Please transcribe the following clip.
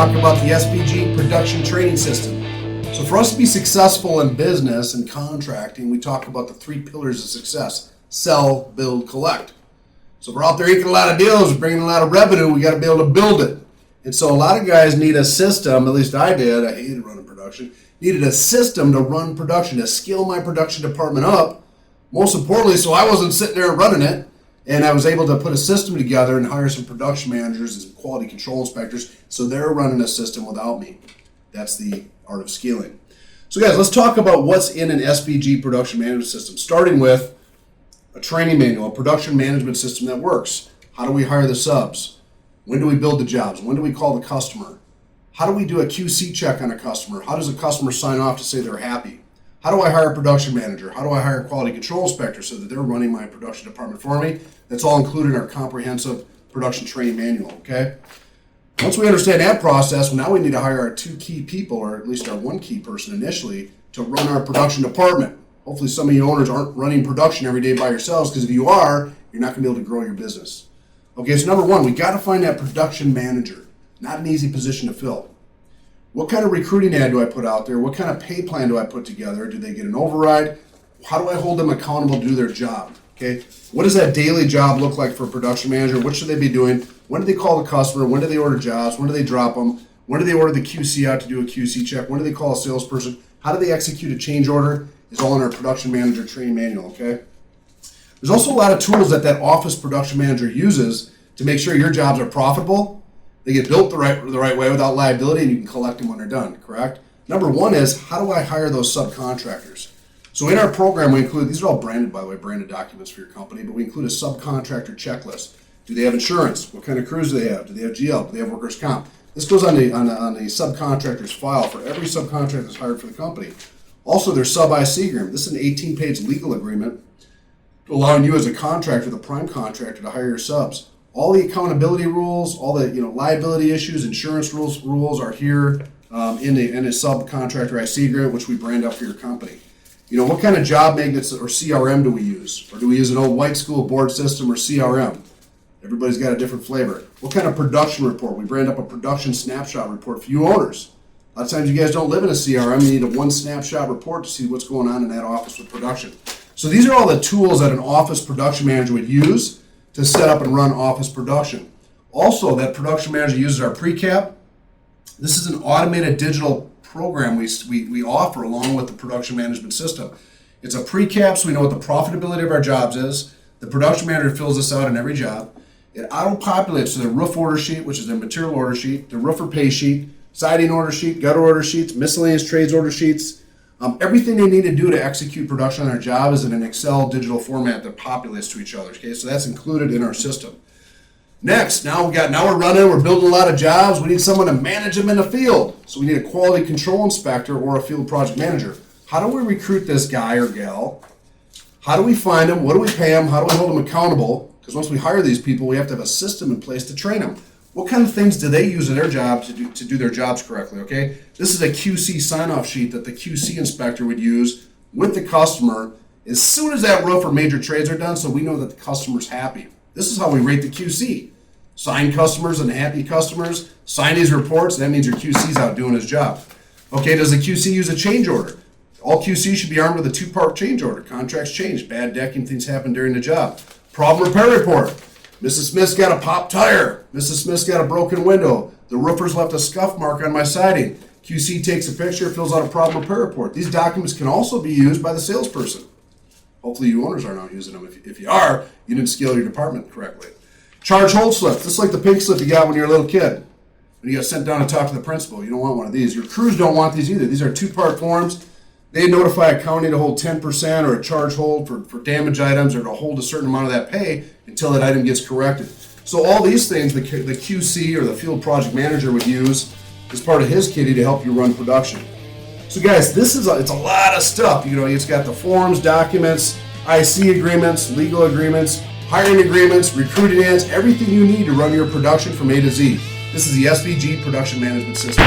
talk about the SVG production training system. So for us to be successful in business and contracting, we talk about the 3 pillars of success: sell, build, collect. So if we're out there inking a lot of deals, bringing a lot of revenue, we got to be able to build it. And so a lot of guys need a system, at least I did, I hated running production, needed a system to run production, to scale my production department up, most importantly, so I wasn't sitting there running it, and I was able to put a system together and hire some production managers and some quality control inspectors, so they're running a system without me. That's the art of scaling. So guys, let's talk about what's in an SVG production management system, starting with a training manual, a production management system that works. How do we hire the subs? When do we build the jobs? When do we call the customer? How do we do a QC check on a customer? How does a customer sign off to say they're happy? How do I hire a production manager? How do I hire a quality control inspector so that they're running my production department for me? That's all included in our comprehensive production training manual, okay? Once we understand that process, now we need to hire our 2 key people, or at least our 1 key person initially, to run our production department. Hopefully some of you owners aren't running production every day by yourselves, because if you are, you're not going to be able to grow your business. Okay, so number 1, we got to find that production manager. Not an easy position to fill. What kind of recruiting ad do I put out there? What kind of pay plan do I put together? Do they get an override? How do I hold them accountable to do their job? Okay, what does that daily job look like for a production manager? What should they be doing? When do they call the customer? When do they order jobs? When do they drop them? When do they order the QC out to do a QC check? When do they call a salesperson? How do they execute a change order? Is all in our production manager training manual, okay? There's also a lot of tools that office production manager uses to make sure your jobs are profitable. They get built the right way without liability, and you can collect them when they're done, correct? Number 1 is, how do I hire those subcontractors? So in our program, we include, these are all branded, by the way, branded documents for your company, but we include a subcontractor checklist. Do they have insurance? What kind of crews do they have? Do they have GL? Do they have workers' comp? This goes on the subcontractor's file for every subcontractor that's hired for the company. Also, their sub-IC agreement. This is an 18-page legal agreement allowing you as a contractor, the prime contractor, to hire your subs. All the accountability rules, all the liability issues, insurance rules are here in a subcontractor IC agreement, which we brand up for your company. What kind of job magnets or CRM do we use? Or do we use an old white school board system or CRM? Everybody's got a different flavor. What kind of production report? We brand up a production snapshot report for you owners. A lot of times you guys don't live in a CRM. You need a 1 snapshot report to see what's going on in that office with production. So these are all the tools that an office production manager would use to set up and run office production. Also, that production manager uses our PreCap. This is an automated digital program we offer along with the production management system. It's a PreCap, so we know what the profitability of our jobs is. The production manager fills this out in every job. It auto-populates to the roof order sheet, which is their material order sheet, the roofer pay sheet, siding order sheet, gutter order sheets, miscellaneous trades order sheets. Everything they need to do to execute production on their job is in an Excel digital format that populates to each other. Okay, so that's included in our system. Next, now we're running, we're building a lot of jobs. We need someone to manage them in the field. So we need a quality control inspector or a field project manager. How do we recruit this guy or gal? How do we find them? What do we pay them? How do we hold them accountable? Because once we hire these people, we have to have a system in place to train them. What kind of things do they use in their job to do their jobs correctly, okay? This is a QC sign-off sheet that the QC inspector would use with the customer as soon as that roof or major trades are done, so we know that the customer's happy. This is how we rate the QC. Signed customers and happy customers, sign these reports, that means your QC's out doing his job. Okay, does the QC use a change order? All QC should be armed with a 2-part change order. Contracts change, bad decking, things happen during the job. Problem repair report. Mrs. Smith's got a popped tire. Mrs. Smith's got a broken window. The roofer's left a scuff mark on my siding. QC takes a picture, fills out a problem repair report. These documents can also be used by the salesperson. Hopefully you owners are not using them. If you are, you didn't scale your department correctly. Charge hold slip. This is like the pink slip you got when you're a little kid. When you got sent down to talk to the principal. You don't want one of these. Your crews don't want these either. These are 2-part forms. They notify a county to hold 10% or a charge hold for damage items or to hold a certain amount of that pay until that item gets corrected. So all these things the QC or the field project manager would use as part of his kitty to help you run production. So guys, it's a lot of stuff. It's got the forms, documents, IC agreements, legal agreements, hiring agreements, recruiting ads, everything you need to run your production from A to Z. This is the SVG production management system.